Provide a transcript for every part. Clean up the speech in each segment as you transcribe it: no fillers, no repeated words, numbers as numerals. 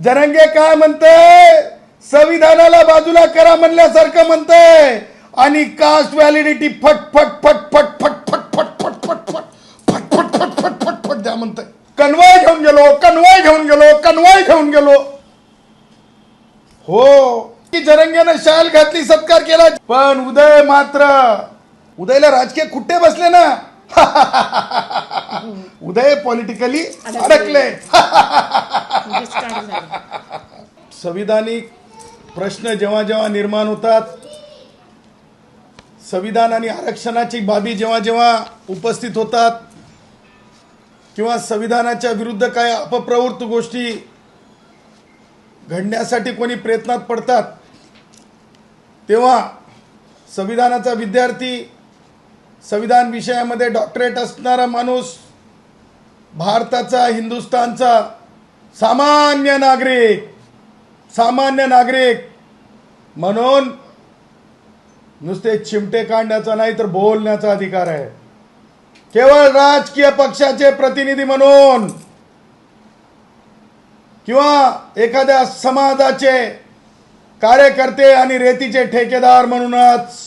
जरंगे काय म्हणतंय, संविधानाला बाजूला करा म्हणल्यासारखं म्हणतंय आणि कास्ट व्हॅलिडिटी फट फट फट फट फट फट फट फट फट फट फट फट फट फट फट फट द्या म्हणतंय. कन्वय घेऊन गेलो, कन्वय घेऊन गेलो, कन्वय घेऊन गेलो. हो की जरंगेनं शाल घातली, सत्कार केला, पण उदय मात्र उदयला राजकीय खुट्टे बसले ना. उदय पॉलिटिकली अडकले. संविधानिक प्रश्न जेव्हा जेव्हा निर्माण होतात, संविधान आणि आरक्षणाची बाबी जेव्हा जेव्हा उपस्थित होतात किंवा संविधानाच्या विरुद्ध काय अपप्रवृत्त गोष्टी घडण्यासाठी कोणी प्रयत्नात पडतात, तेव्हा संविधानाचा विद्यार्थी, संविधान विषयामध्ये डॉक्टरेट असणारा माणूस, भारताचा, हिंदुस्थानचा सामान्य नागरिक म्हणून नुसते चिमटे काढण्याचा नाही तर बोलण्याचा अधिकार आहे. केवळ राजकीय पक्षाचे प्रतिनिधी म्हणून किंवा एखाद्या समाजाचे कार्यकर्ते आणि रेतीचे ठेकेदार म्हणूनच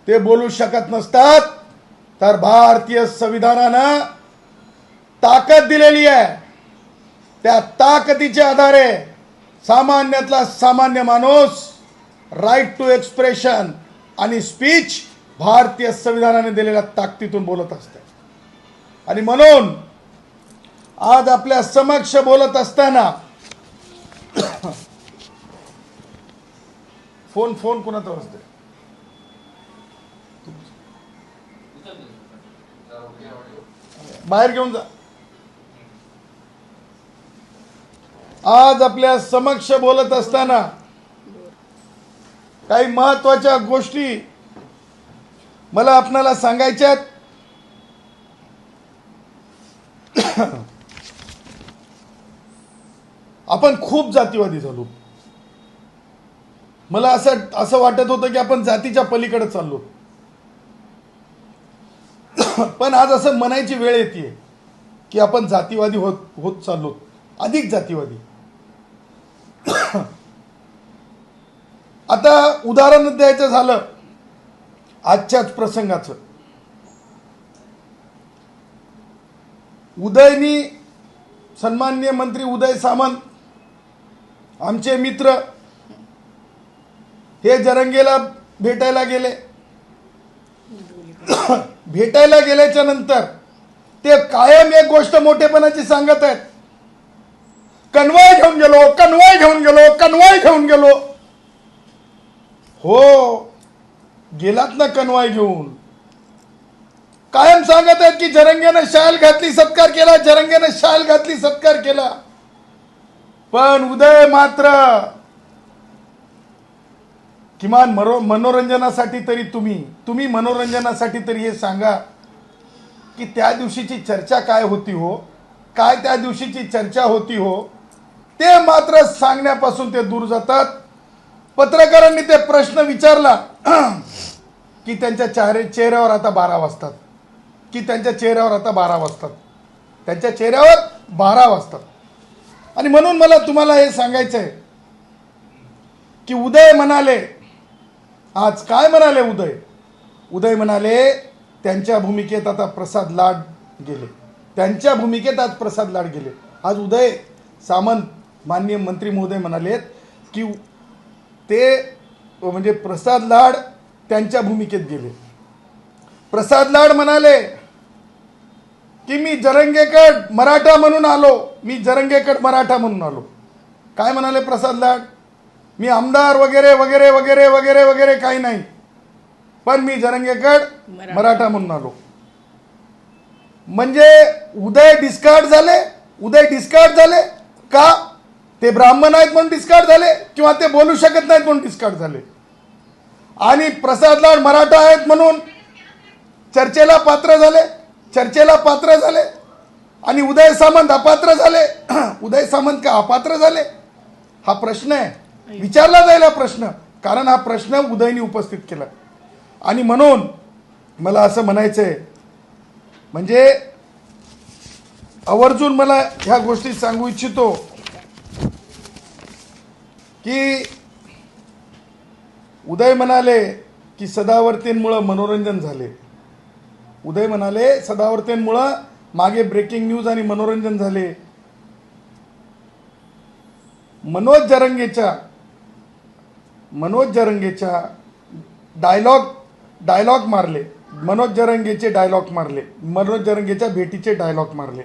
ते बोलू शकत नसतात. तर भारतीय संविधानानं ताकद दिलेली आहे. त्या ताकदीच्या आधारे सामान्यातला सामान्य माणूस राईट टू एक्सप्रेशन आणि स्पीच भारतीय संविधानाने दिलेल्या ताकदीतून बोलत असते. आणि म्हणून आज आपल्या समक्ष बोलत असताना फोन कोणाचा असते, बाहेर घेऊन जा. आज आपल्या समक्ष बोलत असताना काही महत्वाच्या गोष्टी मला आपणाला सांगायच्यात. आपण खूप जातीवादी झालो. मला असं वाटत होतं की आपण जातीच्या पलीकडे चाललो, पण आज असं म्हणायची वेळ येते की आपण जातीवादी होत चाललो, अधिक जातीवादी. आता उदाहरण द्यायचं झालं आजच्याच प्रसंगाचं, उदयनी, सन्माननीय मंत्री उदय सामंत आमचे मित्र हे जरंगेला भेटायला गेले. भेटायला गेल्याच्या नंतर ते कायम एक गोष्ट मोठेपणाची सांगत आहेत, कन्वय घेऊन गेलो, कन्वय घेऊन गेलो, कन्वय घेऊन गेलो. हो, गेलात ना कन्वय घेऊन. कायम सांगत आहेत की जरंगेनं शाल घातली, सत्कार केला, जरंगेनं शाल घातली, सत्कार केला. पण उदय मात्र किमान मनोरंजनासाठी तरी तुम्ही मनोरंजनासाठी तरी हे सांगा की त्या दिवशीची चर्चा काय होती हो, काय त्या दिवशीची चर्चा होती हो. ते मात्र सांगण्यापासून ते दूर जातात. पत्रकारांनी ते प्रश्न विचारला की त्यांच्या चेहऱ्यावर आता 12 वाजतात, की त्यांच्या चेहऱ्यावर आता 12 वाजतात, त्यांच्या चेहऱ्यावर 12 वाजतात. आणि म्हणून मला तुम्हाला हे सांगायचं आहे की उदय म्हणाले, आज काय म्हणाले उदय म्हणाले, त्यांच्या भूमिकेत आता प्रसाद लाड गेले, त्यांच्या भूमिकेत आज प्रसाद लाड गेले. आज उदय सामंत माननीय मंत्री महोदय म्हणालेत की ते म्हणजे प्रसाद लाड त्यांच्या भूमिकेत गेले. प्रसाद लाड म्हणाले की मी जरंगेकड मराठा म्हणून आलो, मी जरंगेकड मराठा म्हणून आलो. काय म्हणाले प्रसाद लाड, मी आमदार वगैरे वगैरे वगैरे वगैरे वगैरे काही नाही, पण मी जरंगेकड मराठा म्हणून आलो. म्हणजे उदय डिस्कार्ड झाले का? ते ब्राह्मण आहेत म्हणून डिस्कार्ड झाले किंवा ते बोलू शकत नाहीत म्हणून डिस्कार्ड झाले. आणि प्रसाद लाड मराठा आहेत म्हणून चर्चेला पात्र झाले आणि उदय सामंत अपात्र झाले. उदय सामंत का अपात्र झाले हा प्रश्न आहे, विचारला जाईल हा प्रश्न, कारण हा प्रश्न उदयनी उपस्थित केला. आणि म्हणून मला असं म्हणायचंय, म्हणजे आवर्जून मला ह्या गोष्टी सांगू इच्छितो की उदय म्हणाले की सदावर्तेंमुळं मनोरंजन झाले. उदय म्हणाले सदावर्तेंमुळं मागे ब्रेकिंग न्यूज आणि मनोरंजन झाले. मनोज जरंगेच्या डायलॉग मारले. मनोज जरंगेचे डायलॉग मारले. मनोज जरंगेच्या भेटीचे डायलॉग मारले.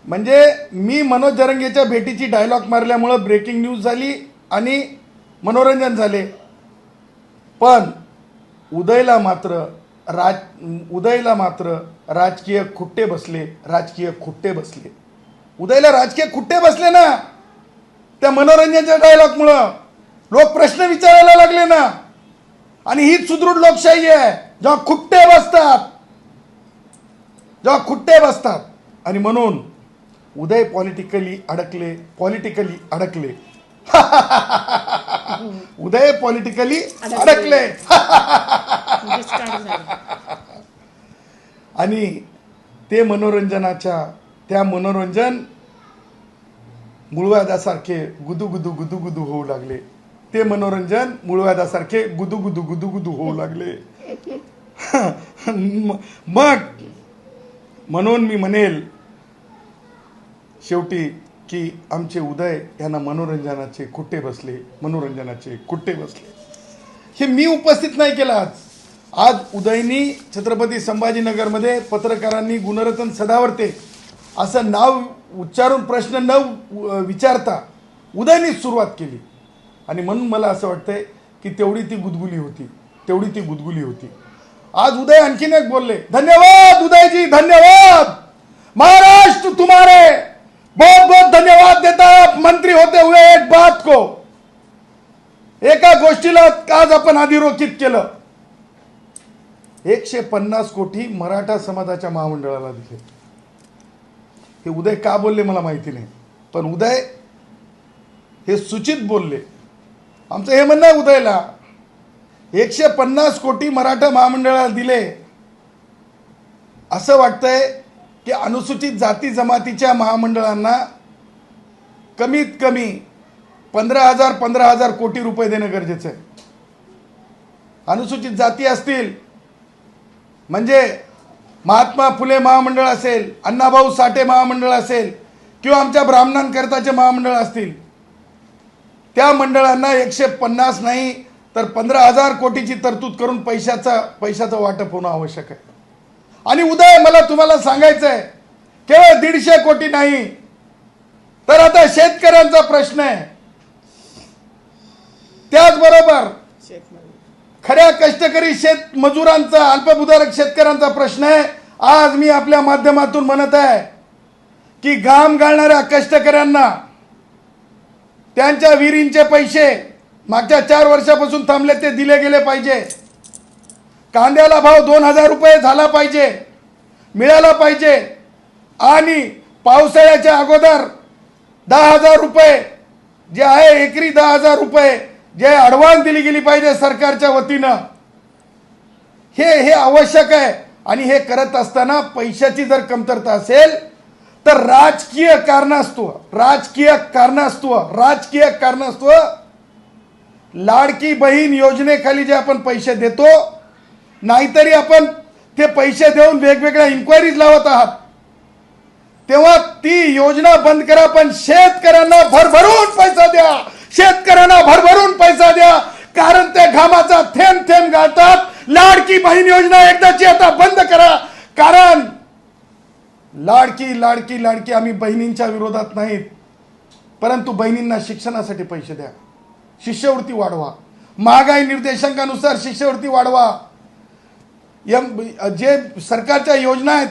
म्हणजे मी मनोज जरंगेच्या भेटीची डायलॉग मारल्यामुळं ब्रेकिंग न्यूज झाली आणि मनोरंजन झाले. पण उदयला मात्र राजकीय खुट्टे बसले. उदयला राजकीय खुट्टे बसले ना त्या मनोरंजनाच्या डायलॉगमुळं. लोक प्रश्न विचारायला लागले ना. आणि हीच सुदृढ लोकशाही आहे जेव्हा खुट्टे बसतात. आणि म्हणून उदय पॉलिटिकली अडकले. उदय पॉलिटिकली अडकले. आणि ते मनोरंजन मुळव्याधासारखे गुदुगुदू होऊ लागले. गुदुगुदू होऊ लागले. मग म्हणून मी म्हणेल शेवटी की आमचे उदय यांना मनोरंजनाचे खुट्टे बसले. हे मी उपस्थित नाही केलं. आज उदयनी छत्रपती संभाजीनगरमध्ये पत्रकारांनी गुणरत्न सदावर्ते असं नाव उच्चारून प्रश्न न विचारता उदयनी सुरुवात केली. आणि म्हणून मला असं वाटतंय की तेवढी ती गुदगुली होती. आज उदय आणखीन एक बोलले. धन्यवाद उदयजी, धन्यवाद. महाराष्ट्र तुम्हारे बहुत बहुत धन्यवाद देता है मंत्री होते हुए एक बात को. एका गोष्टीला आज आपण अधिरोखित केलं. 150 कोटी मराठा समाजाच्या महामंडळाला दिले. हे उदय का बोलले मला माहिती नाही, पण उदय हे सूचित बोलले. आमचं हे म्हणणं आहे उदयला, 150 कोटी मराठा महामंडळाला दिले. असं वाटतंय की अनुसूचित जाती जमातीच्या महामंडळांना कमीत कमी 15,000 कोटी रुपये देणं गरजेचं आहे. अनुसूचित जाती असतील म्हणजे महात्मा फुले महामंडळ असेल, अण्णाभाऊ साठे महामंडळ असेल किंवा आमच्या ब्राह्मणांकरताचे महामंडळ असतील, त्या मंडळांना 150 नाही तर 15,000 कोटीची तरतूद करून पैशाचं वाटप होणं आवश्यक आहे. आणि उदय मला तुम्हाला सांगायचं आहे, केवळ 150 कोटी नाही तर आता शेतकऱ्यांचा प्रश्न आहे. त्याचबरोबर खऱ्या कष्टकरी मजुरांचा, अल्पभूधारक शेतकऱ्यांचा प्रश्न आहे. आज मी आपल्या माध्यमातून म्हणत आहे की घाम गाळणाऱ्या कष्टकऱ्यांना त्यांच्या विहिरींचे पैसे मागच्या 4 वर्षापासून थांबले ते दिले गेले पाहिजे. कांद्याला भाव 2,000 रुपये झाला पाहिजे, मिळाला पाहिजे. आणि पावसाळ्याच्या अगोदर 10,000 रुपये जे आहे, एकरी 10,000 रुपये जे ॲडव्हान्स दिली गेली पाहिजे सरकारच्या वतीनं. हे आवश्यक आहे. आणि हे करत असताना पैशाची जर कमतरता असेल तर राजकीय कारणास्तव लाडकी बहीण योजनेखाली जे आपण पैसे देतो, नाहीतरी आपण ते पैसे देऊन वेगवेगळ्या इन्क्वायरीज लावत आहात, तेव्हा ती योजना बंद करा. पण शेतकऱ्यांना भरभरून पैसा द्या. कारण ते घामाचा थेंब गाळतात. लाडकी बहीण योजना एकदाची आता बंद करा. कारण लाडकी आम्ही बहिणींच्या विरोधात नाहीत, परंतु बहिणींना शिक्षणासाठी पैसे द्या, शिष्यवृत्ती वाढवा, महागाई निर्देशांकानुसार शिष्यवृत्ती वाढवा. जे सरकारच्या योजना आहेत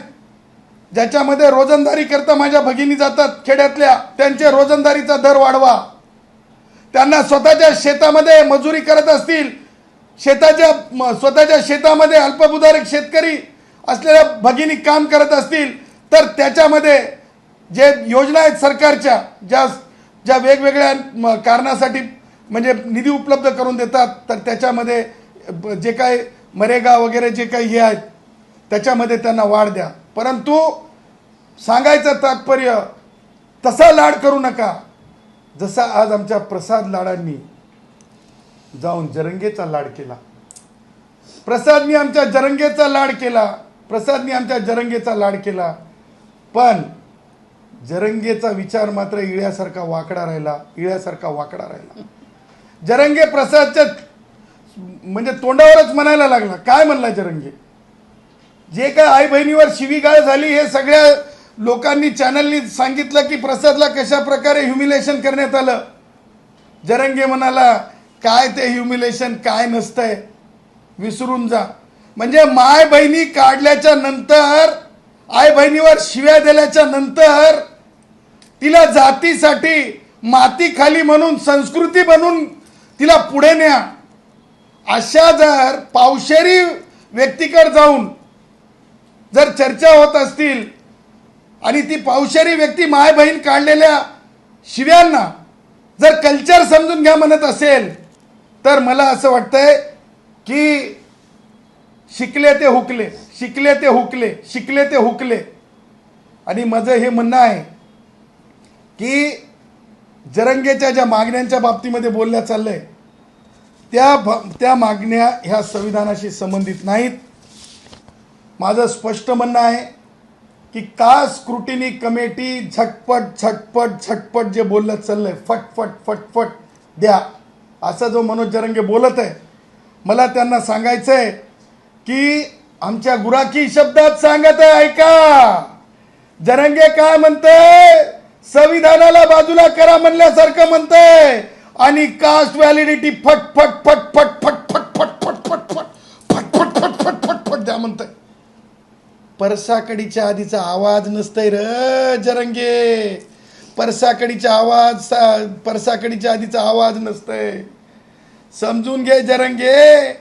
ज्याच्यामध्ये रोजंदारी करता माझ्या भगिनी जातात खेड्यातल्या, त्यांचे रोजंदारीचा दर वाढवा. त्यांना स्वतःच्या शेतामध्ये मजुरी करत असतील, स्वतःच्या शेतामध्ये अल्पभूधारक शेतकरी असलेल्या भगिनी काम करत असतील तर त्याच्यामध्ये जे योजना आहेत सरकारच्या, ज्या वेगवेगळ्या कारणासाठी म्हणजे निधी उपलब्ध करून देतात, तर त्याच्यामध्ये जे काही मरेगा वगैरे जे काही हे आहेत त्याच्यामध्ये त्यांना वाढ द्या. परंतु सांगायचं तात्पर्य, तसा लाड करू नका. जसा आज आमच्या प्रसाद लाडांनी जाऊन जरंगेचा लाड केला, प्रसादनी आमच्या जरंगेचा लाड केला, प्रसादनी आमच्या जरंगेचा लाड केला, पण जरंगेचा विचार मात्र इळ्यासारखा वाकडा राहिला, इळ्यासारखा वाकडा राहिला. जरंगे प्रसादच्या म्हणजे तोंडावरच म्हणायला लागला. काय म्हणला जरंगे? जे काय आई बहिणीवर शिवीगाळ झाली हे सगळ्या लोकांनी चॅनलनी सांगितलं की प्रसादला कशा प्रकारे ह्युमिलेशन करण्यात आलं. जरंगे म्हणाला काय ते ह्युमिलेशन काय नसतंय, विसरून जा. म्हणजे माय बहिणी काढल्याच्या नंतर, आई बहिणीवर शिव्या दिल्याच्या नंतर तिला जातीसाठी माती खाली म्हणून संस्कृती बनून तिला पुढे न्या. अशा जर पावशेरी व्यक्तीकडे जाऊन जर चर्चा होत असतील आणि ती पावशेरी व्यक्ती माय बहीण काढलेल्या शिव्यांना जर कल्चर समजून घ्या म्हणत असेल, तर मला असं वाटतंय की शिकले ते हुकले, शिकले ते हुकले, शिकले ते हुकले. आणि माझं हे म्हणणं आहे की जरंगेच्या ज्या मागण्यांच्या बाबतीमध्ये बोलल्या चाललंय त्या मागण्या ह्या संविधानाशी संबंधित नाहीत. माझं स्पष्ट म्हणणं आहे की कास्ट स्क्रुटिनी कमिटी झटपट झटपट झटपट जे बोललं चाललंय फटफट फटफट द्या, असं जो मनोज जरंगे बोलत आहे, मला त्यांना सांगायचं आहे की आमच्या गुराखी शब्दात सांगत आहे, ऐका. जरंगे काय म्हणतंय? संविधानाला बाजूला करा म्हणल्यासारखं म्हणतंय आणि कास्ट व्हॅलिडिटी फट फट फट फट फट फट फट फट फट फट फट फट फट फट फट फट द्या म्हणतंय. परसाकडीच्या आधीचा आवाज नसतंय र जरंगे, परसाकडीच्या आधीचा आवाज नसतंय. समजून घे जरंगे.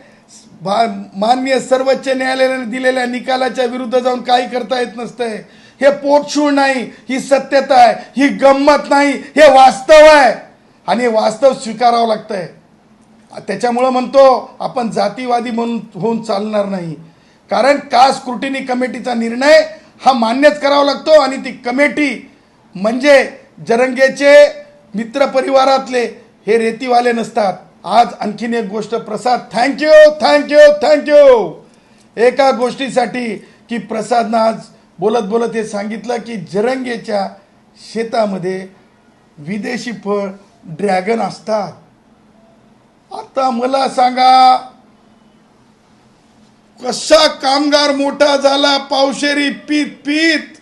माननीय सर्वोच्च न्यायालयाने दिलेल्या निकालाच्या विरुद्ध जाऊन काही करता येत नसतंय. हे पोटशूळ नाही, ही सत्यता आहे, ही गंमत नाही, हे वास्तव आहे आणि हे वास्तव स्वीकारावं लागतंय. त्याच्यामुळं म्हणतो आपण जातीवादी म्हणून होऊन चालणार नाही, कारण कास्ट स्क्रुटिनी कमिटीचा निर्णय हा मान्यच करावा लागतो. आणि ती कमिटी म्हणजे जरंगेचे मित्र परिवारातले हे रेतीवाले नसतात. आज आणखीन एक गोष्ट प्रसाद, थँक्यू थँक्यू थँक्यू एका गोष्टीसाठी की प्रसादनं आज बोलत बोलत हे सांगितलं की जरंगेच्या शेतामध्ये विदेशी फळ ड्रॅगन असतात. आता मला सांगा कसा कामगार मोठा झाला पावशेरी पीत पीत,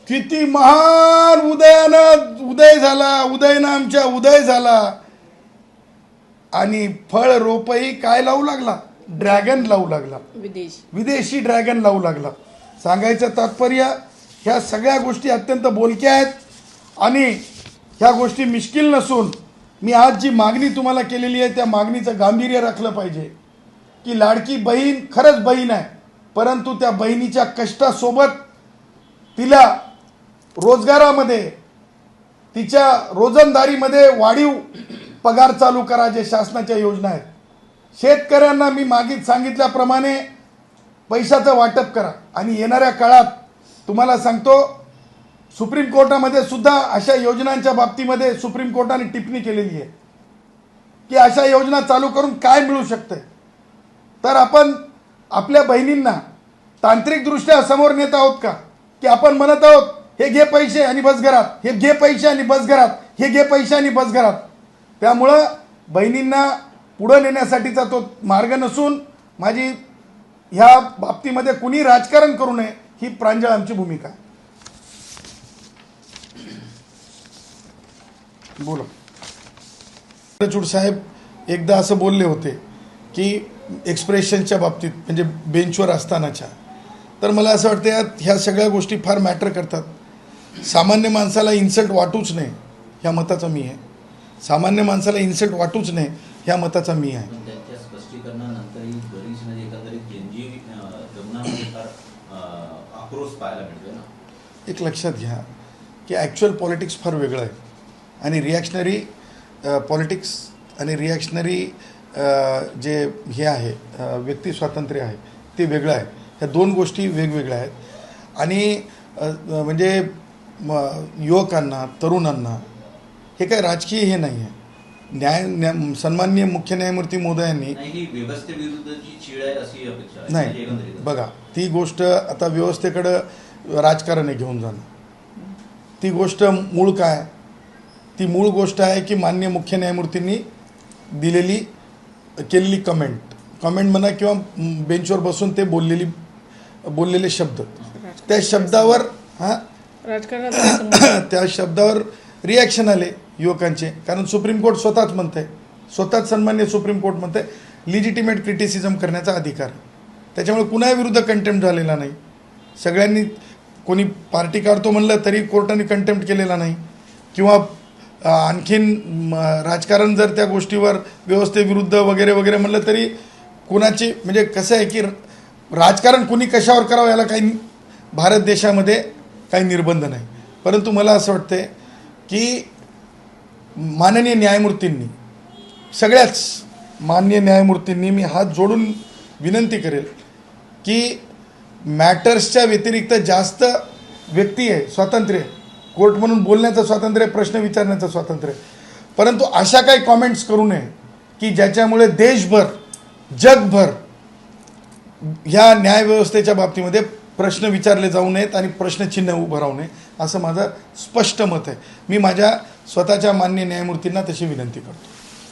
किती महान उदय झाला आणि फळ रोपही काय लावू लागला? ड्रॅगन लावू लागला, विदेशी ड्रॅगन लावू लागला. सांगायचं तात्पर्य ह्या सगळ्या गोष्टी अत्यंत बोलक्या आहेत आणि ह्या गोष्टी मिश्किल नसून मी आज जी मागणी तुम्हाला केलेली आहे त्या मागणीचं गांभीर्य राखलं पाहिजे की लाडकी बहीण खरंच बहीण आहे, परंतु त्या बहिणीच्या कष्टासोबत तिला रोजगारामध्ये, तिच्या रोजंदारीमध्ये वाढीव पगार चालू करा, जे शासनाच्या योजना आहेत. शेतकऱ्यांना मी मागीच सांगितल्याप्रमाणे पैशाचं वाटप करा. आणि येणाऱ्या काळात तुम्हाला सांगतो सुप्रीम कोर्टामध्ये सुद्धा अशा योजनांच्या बाबतीमध्ये सुप्रीम कोर्टाने टिप्पणी केलेली आहे की अशा योजना चालू करून काय मिळू शकते. तर आपण आपल्या बहिणींना तांत्रिकदृष्ट्या समोर नेत आहोत का की आपण म्हणत आहोत हे घे पैसे आणि बस घरात, हे घे पैसे आणि बस घरात, हे घे पैसे आणि बस घरात. त्यामुळं बहिणींना पुढं नेण्यासाठीचा तो मार्ग नसून माझी ह्या बाबतीमध्ये कुणी राजकारण करू नये ही प्रांजळ आमची भूमिका आहे. बोला. चंद्रचूड साहेब एकदा असं बोलले होते की एक्सप्रेशनच्या बाबतीत म्हणजे बेंचवर असतानाच्या, तर मला असं वाटतं यात ह्या सगळ्या गोष्टी फार मॅटर करतात. सामान्य माणसाला इन्सल्ट वाटूच नये ह्या मताचा मी आहे. सामान्य माणसाला इन्सल्ट वाटूच नये ह्या मताचा मी आहे. त्यांच्या स्पष्टीकरणानंतरही बरीच म्हणजे एकंदरीत जनजीव गमनामध्ये फार आक्रोश पाहायला मिळतोय ना. एक लक्षात घ्या की ॲक्च्युअल पॉलिटिक्स फार वेगळं आहे आणि रिॲक्शनरी पॉलिटिक्स आणि रिॲक्शनरी जे हे आहे व्यक्ती स्वातंत्र्य आहे ते वेगळं आहे. ह्या दोन गोष्टी वेगवेगळ्या आहेत. आणि म्हणजे युवकांना, तरुणांना हे काय राजकीय हे नाही आहे. सन्माननीय मुख्य न्यायमूर्ती महोदयांनी नाही, ही व्यवस्थेविरुद्धची छीड आहे अशी अपेक्षा आहे म्हणजे नाही एकंदरीत. बघा, ती गोष्ट आता व्यवस्थेकडं राजकारण आहे घेऊन जाणं. ती गोष्ट मूळ काय, ती मूळ गोष्ट आहे की माननीय मुख्य न्यायमूर्तींनी केलेली कमेंट म्हणा किंवा बेंचवर बसून ते बोललेले शब्द, त्या शब्दावर त्या शब्दावर रिॲक्शन आले युवकांचे. कारण सुप्रीम कोर्ट स्वतःच म्हणतंय, स्वतःच सन्मान्य सुप्रीम कोर्ट म्हणतंय लिजिटिमेट क्रिटिसिझम करण्याचा अधिकार. त्याच्यामुळे कुणाविरुद्ध कंटेम्प्ट झालेला नाही. सगळ्यांनी कोणी पार्टी काढतो म्हणलं तरी कोर्टाने कंटेम्प्ट केलेला नाही किंवा आणखीन राजकारण जर त्या गोष्टीवर व्यवस्थेविरुद्ध वगैरे वगैरे म्हणलं तरी कुणाची म्हणजे कसं आहे की राजकारण कुणी कशावर करावं याला काही भारत देशामध्ये काही निर्बंध नाही. परंतु मला असं वाटतं की माननीय न्यायमूर्तींनी, सगळ्याच माननीय न्यायमूर्तींनी मी हात जोडून विनंती करेल की मॅटर्सच्या व्यतिरिक्त जास्त व्यक्ती आहे, स्वातंत्र्य आहे, कोर्ट म्हणून बोलण्याचं स्वातंत्र्य, प्रश्न विचारण्याचं स्वातंत्र्य, परंतु अशा काही कॉमेंट्स करू नये की ज्याच्यामुळे देशभर जगभर ह्या न्यायव्यवस्थेच्या बाबतीमध्ये प्रश्न विचारले जाऊ नयेत आणि प्रश्नचिन्ह उभं राहू नये, असं माझं स्पष्ट मत आहे. मी माझ्या स्वतःच्या माननीय न्यायमूर्तींना तशी विनंती करतो.